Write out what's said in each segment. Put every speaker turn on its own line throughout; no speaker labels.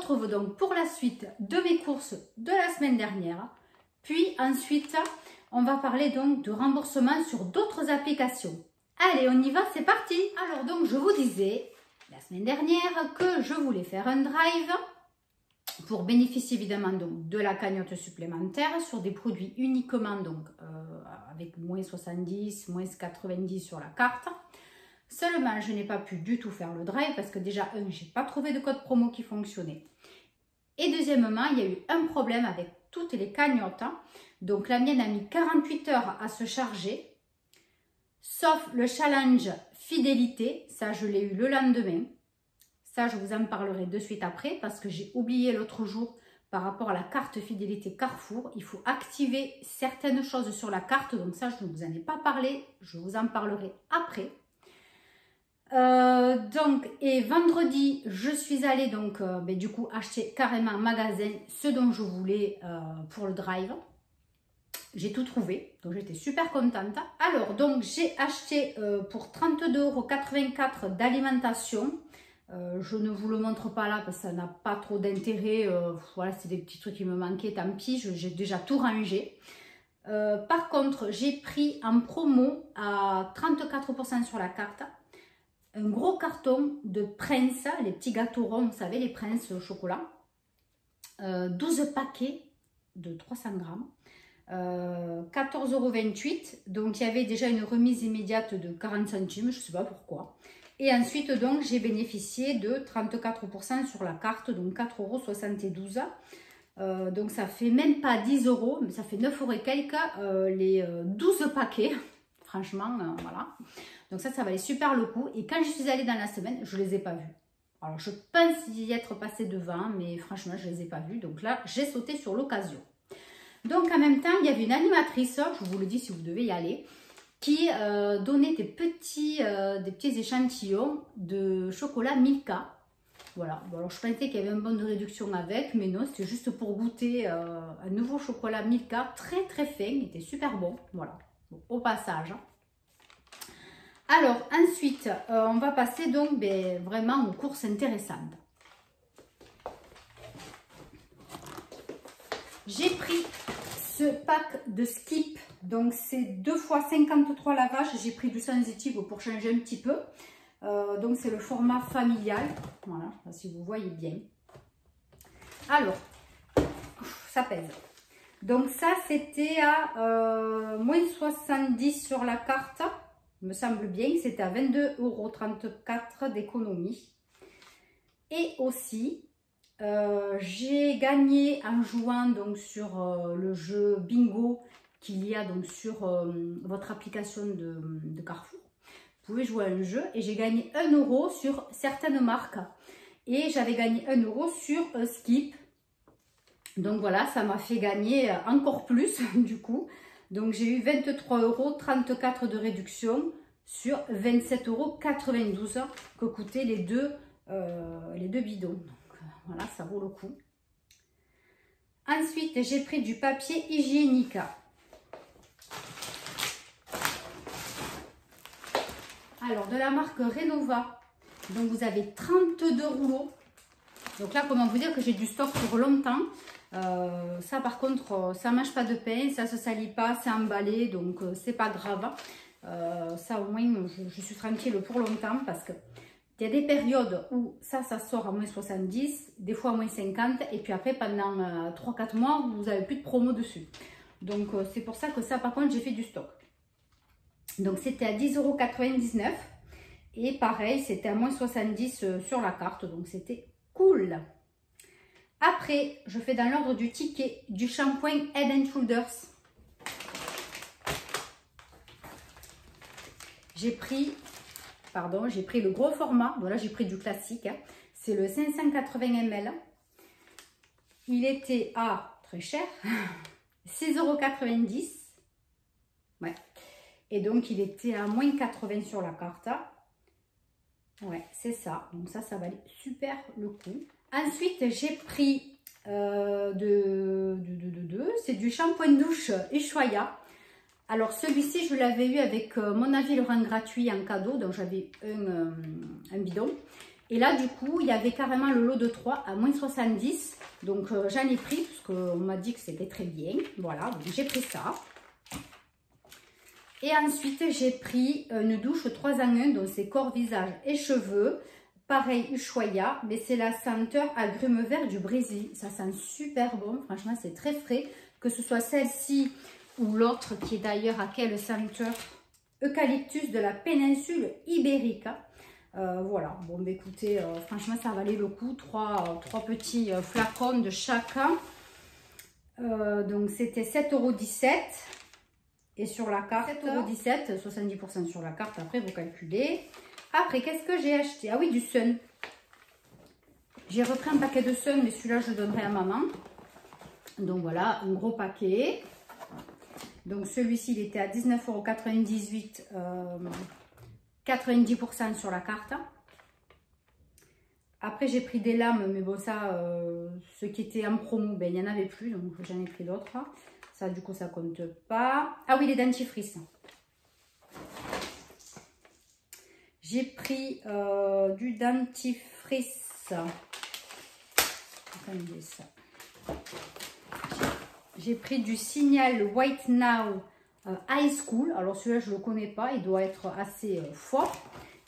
retrouve donc pour la suite de mes courses de la semaine dernière. Puis ensuite, on va parler donc de remboursement sur d'autres applications. Allez, on y va, c'est parti! Alors donc, je vous disais la semaine dernière que je voulais faire un drive pour bénéficier évidemment donc de la cagnotte supplémentaire sur des produits uniquement donc avec moins 70, moins 90 sur la carte. Seulement, je n'ai pas pu du tout faire le drive parce que déjà, je n'ai pas trouvé de code promo qui fonctionnait. Et deuxièmement, il y a eu un problème avec toutes les cagnottes. Donc la mienne a mis 48 heures à se charger. Sauf le challenge fidélité, ça je l'ai eu le lendemain. Ça, je vous en parlerai de suite après parce que j'ai oublié l'autre jour par rapport à la carte fidélité Carrefour. Il faut activer certaines choses sur la carte. Donc ça, je ne vous en ai pas parlé. Je vous en parlerai après. Et vendredi, je suis allée donc du coup acheter carrément en magasin ce dont je voulais pour le drive. J'ai tout trouvé, donc j'étais super contente. Alors, donc j'ai acheté pour 32,84 € d'alimentation. Je ne vous le montre pas là parce que ça n'a pas trop d'intérêt. Voilà, c'est des petits trucs qui me manquaient, tant pis, j'ai déjà tout rangé. Par contre, j'ai pris en promo à 34% sur la carte un gros carton de Prince, les petits gâteaux ronds, vous savez, les Prince au chocolat. 12 paquets de 300 grammes. 14,28 €. Donc, il y avait déjà une remise immédiate de 40 centimes, je ne sais pas pourquoi. Et ensuite, donc, j'ai bénéficié de 34% sur la carte, donc 4,72 €. Donc, ça fait même pas 10 €, mais ça fait 9 € et quelques, les 12 paquets. Franchement, voilà. Donc, ça valait super le coup. Et quand je suis allée dans la semaine, je ne les ai pas vus. Alors, je pense y être passée devant, mais franchement, je ne les ai pas vus. Donc là, j'ai sauté sur l'occasion. Donc, en même temps, il y avait une animatrice, je vous le dis si vous devez y aller, qui donnait des petits échantillons de chocolat Milka. Voilà. Bon, alors, je pensais qu'il y avait un bon de réduction avec, mais non, c'était juste pour goûter un nouveau chocolat Milka très très fin. Il était super bon. Voilà. Bon, au passage. Alors, ensuite, on va passer donc vraiment aux courses intéressantes. J'ai pris ce pack de Skip, donc c'est 2 fois 53 lavages. J'ai pris du sensitive pour changer un petit peu. Donc c'est le format familial. Voilà, si vous voyez bien. Alors, ça pèse. Donc ça, c'était à moins 70 sur la carte. Il me semble bien que c'était à 22,34 € d'économie. Et aussi, j'ai gagné en jouant donc sur le jeu bingo qu'il y a donc sur votre application de Carrefour. Vous pouvez jouer à un jeu et j'ai gagné 1 € sur certaines marques. Et j'avais gagné 1 € sur Skip. Donc voilà, ça m'a fait gagner encore plus du coup. Donc j'ai eu 23,34 € de réduction sur 27,92 € que coûtaient les deux bidons. Donc voilà, ça vaut le coup. Ensuite, j'ai pris du papier hygiénique. Alors, de la marque Renova. Donc vous avez 32 rouleaux. Donc là, comment vous dire que j'ai du stock pour longtemps. Ça par contre, ça ne mange pas de pain, ça ne se salit pas, c'est emballé, donc c'est pas grave. Ça au moins, je suis tranquille pour longtemps parce que il y a des périodes où ça sort à moins 70, des fois à moins 50, et puis après pendant 3-4 mois, vous n'avez plus de promo dessus. Donc c'est pour ça que ça par contre, j'ai fait du stock. Donc c'était à 10,99 €, et pareil, c'était à moins 70 sur la carte, donc c'était cool. Après, je fais dans l'ordre du ticket du shampoing Head & Shoulders. J'ai pris le gros format. Voilà, j'ai pris du classique. Hein. C'est le 580 ml. Il était à, très cher, 6,90 €. Ouais. Et donc, il était à moins 80 sur la carte. Ouais, c'est ça. Donc ça valait super le coup. Ensuite, j'ai pris c'est du shampoing douche Ushuaïa. Alors celui-ci, je l'avais eu avec mon avis le rang gratuit en cadeau, donc j'avais un bidon. Et là, du coup, il y avait carrément le lot de 3 à moins 70. Donc, j'en ai pris parce qu'on m'a dit que c'était très bien. Voilà, donc j'ai pris ça. Et ensuite, j'ai pris une douche 3 en 1. Donc, c'est corps, visage et cheveux. Pareil, Ushuaïa, mais c'est la senteur agrumes vert du Brésil. Ça sent super bon. Franchement, c'est très frais. Que ce soit celle-ci ou l'autre qui est d'ailleurs à quelle senteur? Eucalyptus de la péninsule ibérique. Voilà, bon bah écoutez, franchement ça valait le coup, trois petits flacons de chacun. Donc c'était 7,17 € et sur la carte 7,17 €, 70% sur la carte, après vous calculez. Après qu'est-ce que j'ai acheté? Ah oui, du Sun. J'ai repris un paquet de Sun, mais celui-là je le donnerai à maman. Donc voilà, un gros paquet. Donc celui-ci il était à 19,98 €, 90% sur la carte. Après j'ai pris des lames, mais bon ça, ceux qui étaient en promo, ben, il n'y en avait plus, donc j'en ai pris d'autres. Ça du coup ça compte pas. Ah oui, les dentifrices. J'ai pris du dentifrice. Attendez ça. J'ai pris du Signal White Now High School. Alors celui-là, je ne le connais pas. Il doit être assez fort.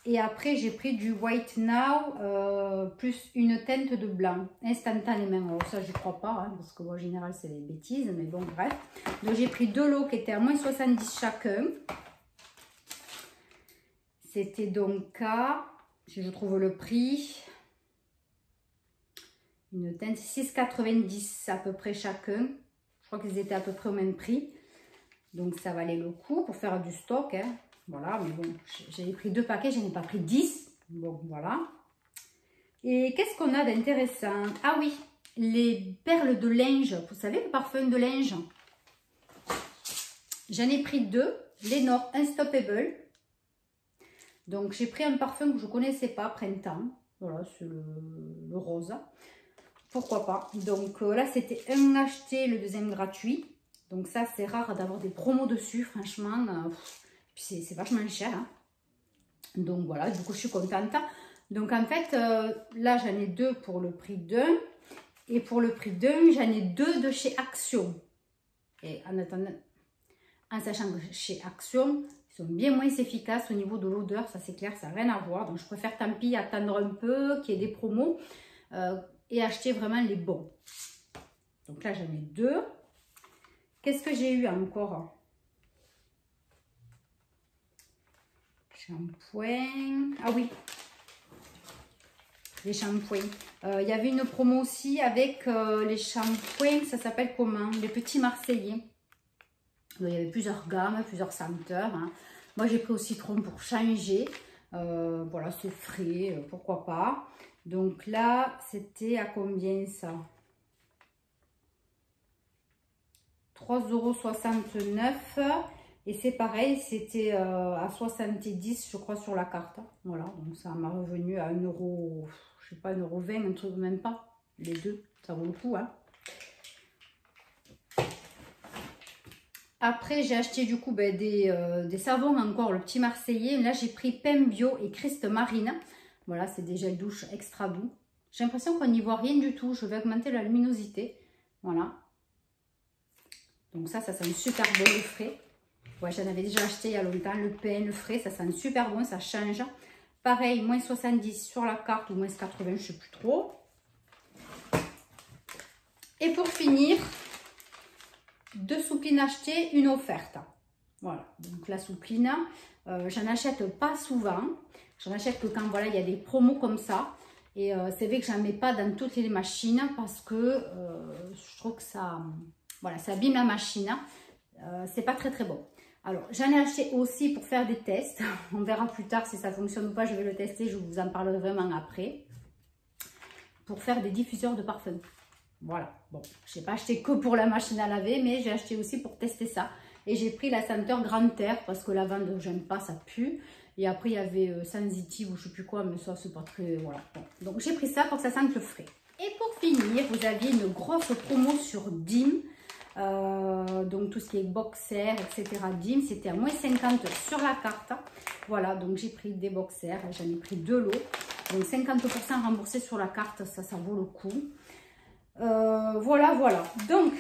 Et après, j'ai pris du White Now plus une teinte de blanc instantanément. Alors ça, je ne crois pas. Hein, parce que en général, c'est des bêtises. Mais bon, bref. Donc, j'ai pris deux lots qui étaient à moins 70 chacun. C'était donc à, si je trouve le prix, une teinte 6,90 à peu près chacun. Je crois qu'ils étaient à peu près au même prix. Donc, ça valait le coup pour faire du stock. Hein. Voilà, mais bon, j'ai pris 2 paquets, je n'ai pas pris 10. Bon, voilà. Et qu'est-ce qu'on a d'intéressant? Ah oui, les perles de linge. Vous savez, le parfum de linge. J'en ai pris 2. Lénore Unstoppable. Donc, j'ai pris un parfum que je ne connaissais pas, Printemps. Voilà, c'est le rose. Pourquoi pas. Donc là, c'était un acheté, le deuxième gratuit. Donc ça, c'est rare d'avoir des promos dessus, franchement. Puis c'est vachement cher. Hein. Donc voilà, du coup, je suis contente. Donc en fait, là, j'en ai 2 pour le prix d'un. Et pour le prix d'un, j'en ai 2 de chez Action. Et en attendant, en sachant que chez Action, ils sont bien moins efficaces au niveau de l'odeur. Ça, c'est clair, ça n'a rien à voir. Donc je préfère tant pis attendre un peu, qu'il y ait des promos. Et acheter vraiment les bons. Donc là, j'en ai 2. Qu'est-ce que j'ai eu encore? Shampoing. Ah oui. Les shampoings. Il y avait une promo aussi avec les shampoings. Ça s'appelle comment? Les petits Marseillais. Donc, il y avait plusieurs gammes, plusieurs senteurs. Hein. Moi, j'ai pris au citron pour changer. Voilà, c'est frais. Pourquoi pas. Donc là, c'était à combien ça? 3,69 €. Et c'est pareil, c'était à 70, je crois, sur la carte. Voilà, donc ça m'a revenu à 1 €, je sais pas, 1,20 €, un truc même pas. Les deux, ça vaut le coup. Hein. Après, j'ai acheté du coup ben, des savons encore, le petit Marseillais. Là, j'ai pris Pem Bio et Christ Marine. Voilà, c'est des gels douche extra doux. J'ai l'impression qu'on n'y voit rien du tout. Je vais augmenter la luminosité. Voilà. Donc ça sent super bon le frais. Ouais, j'en avais déjà acheté il y a longtemps. Le pain, le frais, ça sent super bon, ça change. Pareil, moins 70 sur la carte ou moins 80, je ne sais plus trop. Et pour finir, 2 souplines achetées, une offerte. Voilà, donc la soupline, j'en achète pas souvent. J'en achète que quand voilà, il y a des promos comme ça. Et c'est vrai que j'en mets pas dans toutes les machines parce que je trouve que ça, voilà, ça abîme la machine. C'est pas très bon. Alors, j'en ai acheté aussi pour faire des tests. On verra plus tard si ça fonctionne ou pas. Je vais le tester. Je vous en parlerai vraiment après. Pour faire des diffuseurs de parfum. Voilà. Bon, je n'ai pas acheté que pour la machine à laver, mais j'ai acheté aussi pour tester ça. Et j'ai pris la senteur Grande Air parce que lavande, j'aime pas, ça pue. Et après, il y avait sensitive ou je sais plus quoi, mais ça, c'est pas très... Voilà. Bon. Donc, j'ai pris ça pour que ça sente le frais. Et pour finir, vous aviez une grosse promo sur Dim. Donc, tout ce qui est boxer, etc. Dim, c'était à moins 50 sur la carte. Voilà, donc j'ai pris des boxers. J'en ai pris 2 lots. Donc 50% remboursé sur la carte, ça vaut le coup. Voilà. Donc,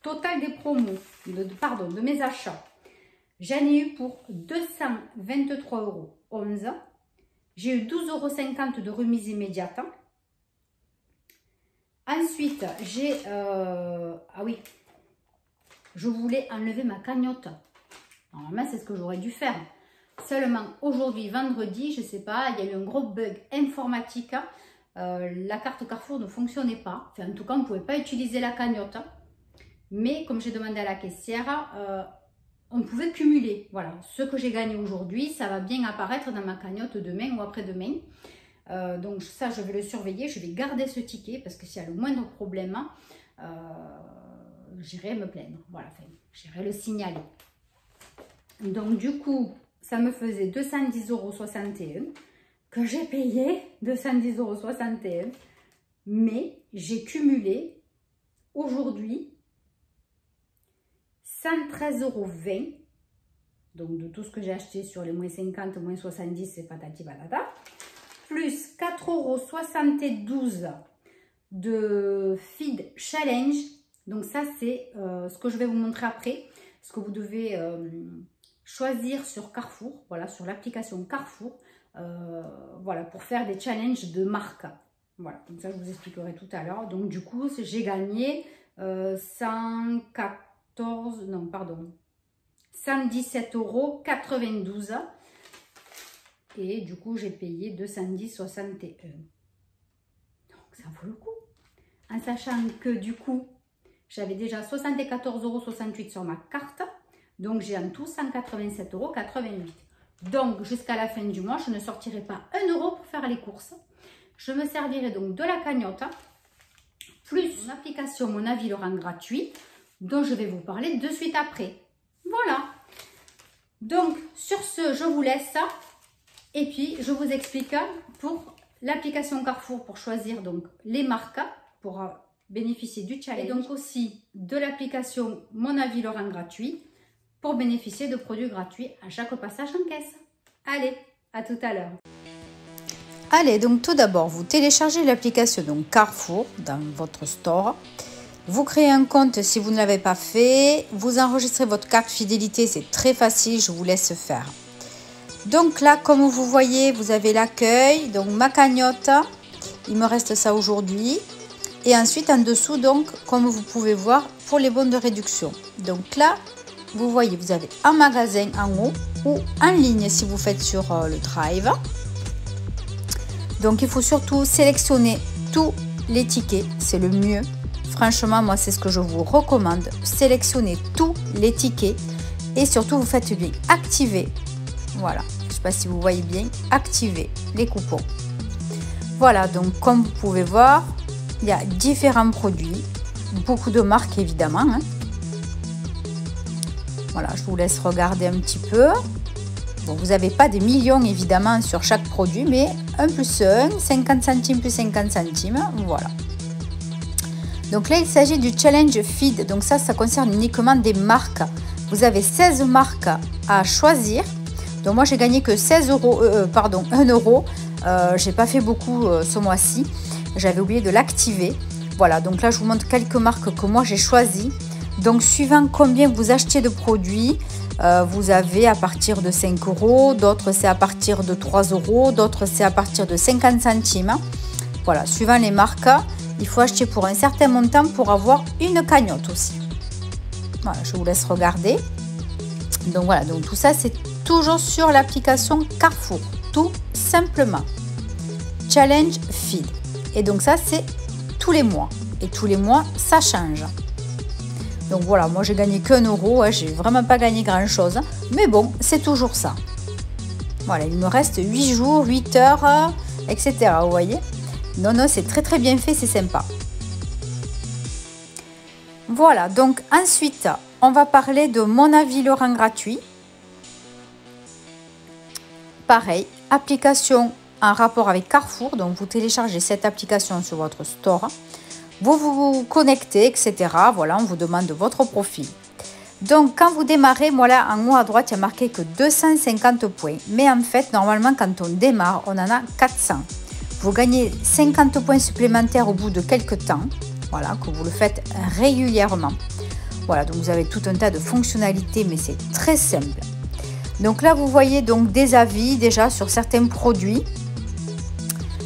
total des promos, de mes achats. J'en ai eu pour 223,11 €. J'ai eu 12,50 € de remise immédiate. Ensuite, j'ai... ah oui, je voulais enlever ma cagnotte. Normalement, c'est ce que j'aurais dû faire. Seulement, aujourd'hui, vendredi, je ne sais pas, il y a eu un gros bug informatique. La carte Carrefour ne fonctionnait pas. Enfin, en tout cas, on ne pouvait pas utiliser la cagnotte. Mais comme j'ai demandé à la caissière, on pouvait cumuler. Voilà, ce que j'ai gagné aujourd'hui, ça va bien apparaître dans ma cagnotte demain ou après-demain. Donc ça, je vais le surveiller. Je vais garder ce ticket parce que s'il y a le moindre problème, j'irai me plaindre. Voilà, enfin, j'irai le signaler. Donc du coup, ça me faisait 210,61 € que j'ai payé, 210,61 €. Mais j'ai cumulé aujourd'hui 113,20 €, donc de tout ce que j'ai acheté sur les moins 50, moins 70, c'est patati patata, plus 4,72 € de Feed Challenge. Donc ça, c'est ce que je vais vous montrer après, ce que vous devez choisir sur Carrefour, voilà, sur l'application Carrefour, voilà, pour faire des challenges de marque. Voilà, donc ça, je vous expliquerai tout à l'heure. Donc du coup, j'ai gagné 117,92 € et du coup j'ai payé 210,61 €. Donc ça vaut le coup, en sachant que du coup j'avais déjà 74,68 € sur ma carte, donc j'ai en tout 187,88 €. Donc jusqu'à la fin du mois, je ne sortirai pas 1 € pour faire les courses. Je me servirai donc de la cagnotte plus une application Mon Avis le rend gratuit, dont je vais vous parler de suite après. Voilà. Donc, sur ce, je vous laisse. Et puis, je vous explique pour l'application Carrefour pour choisir donc les marques pour bénéficier du challenge. Et donc aussi de l'application Mon Avis le rend gratuit pour bénéficier de produits gratuits à chaque passage en caisse. Allez, à tout à l'heure.
Allez, donc tout d'abord, vous téléchargez l'application donc Carrefour dans votre store. Vous créez un compte si vous ne l'avez pas fait. Vous enregistrez votre carte fidélité, c'est très facile, je vous laisse faire. Donc là, comme vous voyez, vous avez l'accueil, donc ma cagnotte. Il me reste ça aujourd'hui. Et ensuite, en dessous, donc, comme vous pouvez voir, pour les bons de réduction. Donc là, vous voyez, vous avez un magasin en haut ou en ligne si vous faites sur le Drive. Donc, il faut surtout sélectionner tous les tickets, c'est le mieux. Franchement, moi, c'est ce que je vous recommande. Sélectionnez tous les tickets et surtout, vous faites bien activer. Voilà, je ne sais pas si vous voyez bien, activer les coupons. Voilà, donc comme vous pouvez voir, il y a différents produits, beaucoup de marques évidemment. Hein. Voilà, je vous laisse regarder un petit peu. Bon, vous n'avez pas des millions évidemment sur chaque produit, mais 1 plus 1, 50 centimes plus 50 centimes, voilà. Donc là, il s'agit du challenge feed. Donc ça concerne uniquement des marques. Vous avez 16 marques à choisir. Donc moi, j'ai gagné que 1 €. J'ai pas fait beaucoup ce mois-ci. J'avais oublié de l'activer. Voilà, donc là, je vous montre quelques marques que moi, j'ai choisies. Donc, suivant combien vous achetez de produits, vous avez à partir de 5 €, d'autres c'est à partir de 3 €, d'autres c'est à partir de 50 centimes. Voilà, suivant les marques, il faut acheter pour un certain montant pour avoir une cagnotte aussi. Voilà, je vous laisse regarder. Donc voilà, donc tout ça c'est toujours sur l'application Carrefour, tout simplement. Challenge Feed. Et donc ça c'est tous les mois. Et tous les mois, ça change. Donc voilà, moi j'ai gagné qu'1 €, hein, j'ai vraiment pas gagné grand chose, mais bon, c'est toujours ça. Voilà, il me reste 8 jours, 8 heures, etc. Vous voyez? Non, non, c'est très très bien fait, c'est sympa. Voilà, donc ensuite, on va parler de Mon Avis le rend gratuit. Pareil, application en rapport avec Carrefour, donc vous téléchargez cette application sur votre store. Vous vous connectez, etc. Voilà, on vous demande votre profil. Donc quand vous démarrez, moi là en haut à droite il y a marqué que 250 points. Mais en fait normalement quand on démarre on en a 400. Vous gagnez 50 points supplémentaires au bout de quelques temps. Voilà, que vous le faites régulièrement. Voilà, donc vous avez tout un tas de fonctionnalités mais c'est très simple. Donc là vous voyez donc des avis déjà sur certains produits.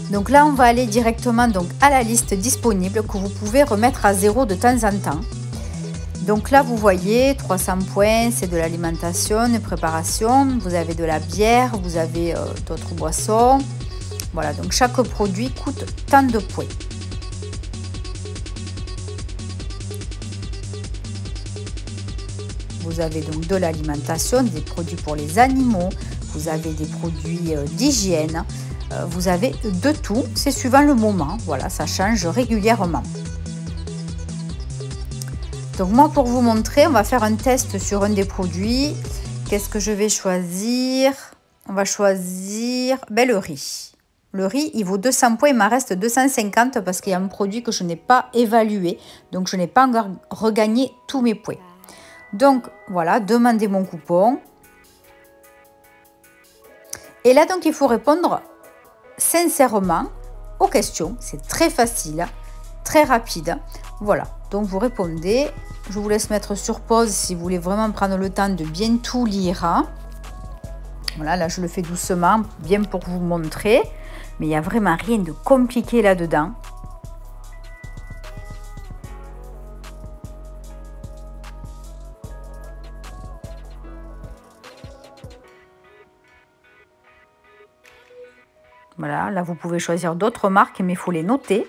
Donc là on va aller directement donc à la liste disponible que vous pouvez remettre à 0 de temps en temps. Donc là, vous voyez, 300 points, c'est de l'alimentation, de préparation. Vous avez de la bière, vous avez d'autres boissons. Voilà, donc chaque produit coûte tant de points. Vous avez donc de l'alimentation, des produits pour les animaux. Vous avez des produits d'hygiène. Vous avez de tout, c'est suivant le moment. Voilà, ça change régulièrement. Donc moi pour vous montrer, on va faire un test sur un des produits. Qu'est-ce que je vais choisir? On va choisir le riz. Le riz, il vaut 200 points, il m'en reste 250 parce qu'il y a un produit que je n'ai pas évalué. Donc je n'ai pas encore regagné tous mes points. Donc voilà, demandez mon coupon. Et là donc il faut répondre sincèrement aux questions. C'est très facile, très rapide. Voilà. Donc vous répondez, je vous laisse mettre sur pause si vous voulez vraiment prendre le temps de bien tout lire. Voilà, là je le fais doucement, bien pour vous montrer, mais il n'y a vraiment rien de compliqué là-dedans. Voilà, là vous pouvez choisir d'autres marques, mais il faut les noter.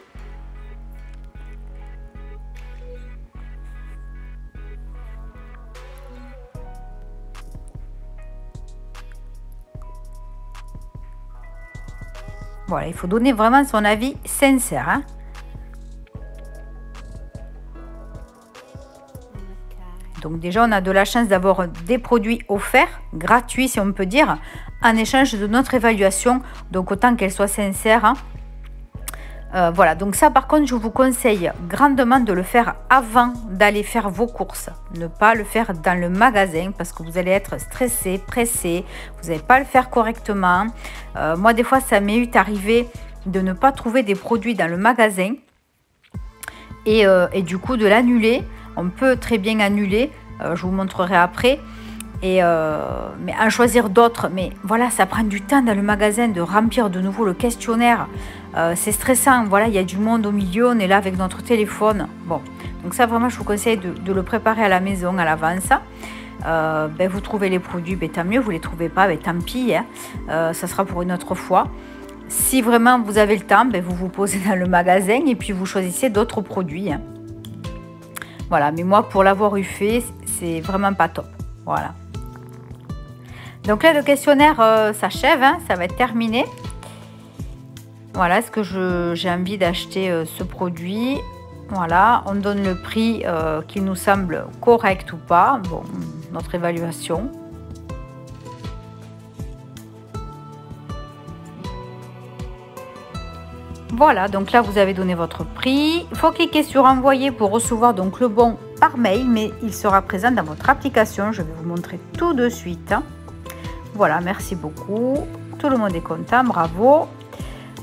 Voilà, il faut donner vraiment son avis sincère. Hein. Donc déjà, on a de la chance d'avoir des produits offerts, gratuits si on peut dire, en échange de notre évaluation. Donc autant qu'elle soit sincère. Hein. Voilà, donc ça par contre, je vous conseille grandement de le faire avant d'aller faire vos courses. Ne pas le faire dans le magasin parce que vous allez être stressé, pressé. Vous n'allez pas le faire correctement. Moi, des fois, ça m'est arrivé de ne pas trouver des produits dans le magasin et du coup de l'annuler. On peut très bien annuler, je vous montrerai après. Mais en choisir d'autres, mais voilà, ça prend du temps dans le magasin de remplir de nouveau le questionnaire. C'est stressant, voilà, il y a du monde au milieu, on est là avec notre téléphone. Bon, donc ça vraiment, je vous conseille de le préparer à la maison à l'avance. Vous trouvez les produits, tant mieux, vous ne les trouvez pas, tant pis, hein. Ça sera pour une autre fois. Si vraiment vous avez le temps, vous vous posez dans le magasin et puis vous choisissez d'autres produits. Hein. Voilà, mais moi, pour l'avoir eu fait, c'est vraiment pas top. Voilà. Donc là, le questionnaire s'achève, hein, ça va être terminé. Voilà, est-ce que j'ai envie d'acheter ce produit? Voilà, on donne le prix qui nous semble correct ou pas. Bon, notre évaluation. Voilà, donc là, vous avez donné votre prix. Il faut cliquer sur envoyer pour recevoir donc le bon par mail, mais il sera présent dans votre application. Je vais vous montrer tout de suite. Voilà, merci beaucoup. Tout le monde est content, bravo.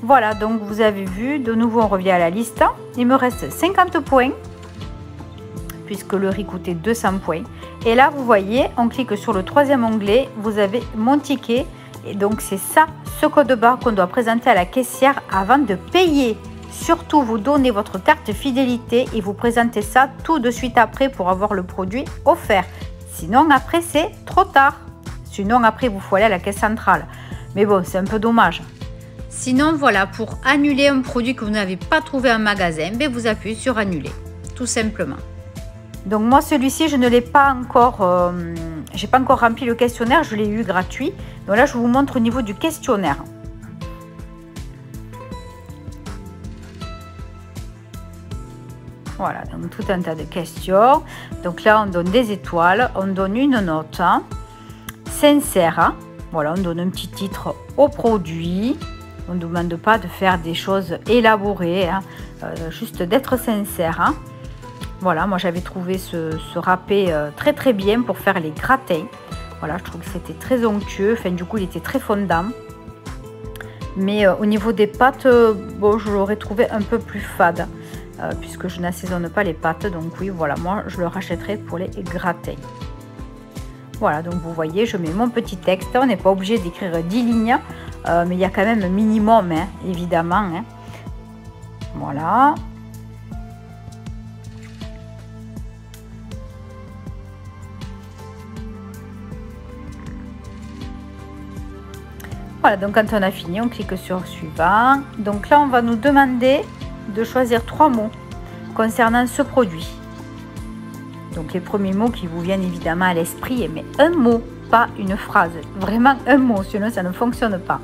Voilà, donc vous avez vu, de nouveau on revient à la liste. Il me reste 50 points, puisque le riz coûtait 200 points. Et là, vous voyez, on clique sur le troisième onglet, vous avez mon ticket. Et donc c'est ça, ce code barre qu'on doit présenter à la caissière avant de payer. Surtout, vous donnez votre carte fidélité et vous présentez ça tout de suite après pour avoir le produit offert. Sinon, après, c'est trop tard. Sinon, après, vous faut aller à la caisse centrale. Mais bon, c'est un peu dommage. Sinon, voilà, pour annuler un produit que vous n'avez pas trouvé en magasin, vous appuyez sur annuler, tout simplement. Donc moi, celui-ci, je ne l'ai pas encore, j'ai pas encore rempli le questionnaire, je l'ai eu gratuit. Donc là, je vous montre au niveau du questionnaire. Voilà, donc tout un tas de questions. Donc là, on donne des étoiles, on donne une note. Hein. Sincère, hein. Voilà, on donne un petit titre au produit. On ne demande pas de faire des choses élaborées, hein. Juste d'être sincère. Hein. Voilà, moi j'avais trouvé ce râpé très très bien pour faire les gratins. Voilà, je trouve que c'était très onctueux, enfin du coup il était très fondant. Mais au niveau des pâtes, bon, je l'aurais trouvé un peu plus fade, puisque je n'assaisonne pas les pâtes. Donc oui, voilà, moi je le rachèterai pour les gratins. Voilà, donc vous voyez, je mets mon petit texte. On n'est pas obligé d'écrire 10 lignes, mais il y a quand même un minimum, hein, évidemment. Hein. Voilà. Voilà, donc quand on a fini, on clique sur suivant. Donc là, on va nous demander de choisir 3 mots concernant ce produit. Donc les premiers mots qui vous viennent évidemment à l'esprit, mais un mot, pas une phrase. Vraiment un mot, sinon ça ne fonctionne pas.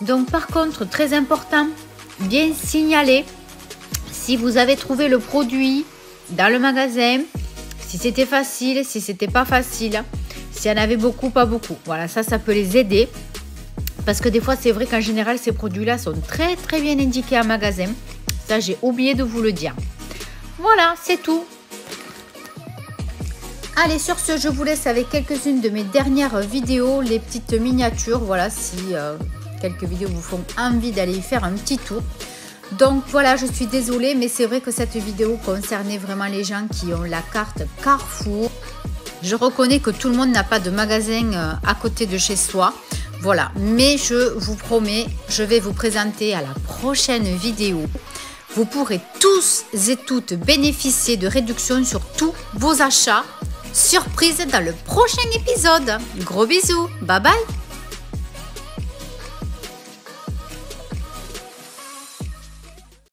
Donc par contre, très important, bien signaler si vous avez trouvé le produit dans le magasin, si c'était facile, si c'était pas facile, s'il y en avait beaucoup, pas beaucoup. Voilà, ça peut les aider. Parce que des fois, c'est vrai qu'en général, ces produits-là sont très très bien indiqués en magasin. Ça, j'ai oublié de vous le dire. Voilà, c'est tout. Allez, sur ce, je vous laisse avec quelques-unes de mes dernières vidéos, les petites miniatures. Voilà, si quelques vidéos vous font envie d'aller y faire un petit tour. Donc voilà, je suis désolée, mais c'est vrai que cette vidéo concernait vraiment les gens qui ont la carte Carrefour. Je reconnais que tout le monde n'a pas de magasin à côté de chez soi. Voilà, mais je vous promets, je vais vous présenter à la prochaine vidéo. Vous pourrez tous et toutes bénéficier de réductions sur tous vos achats. Surprise dans le prochain épisode. Gros bisous, bye bye.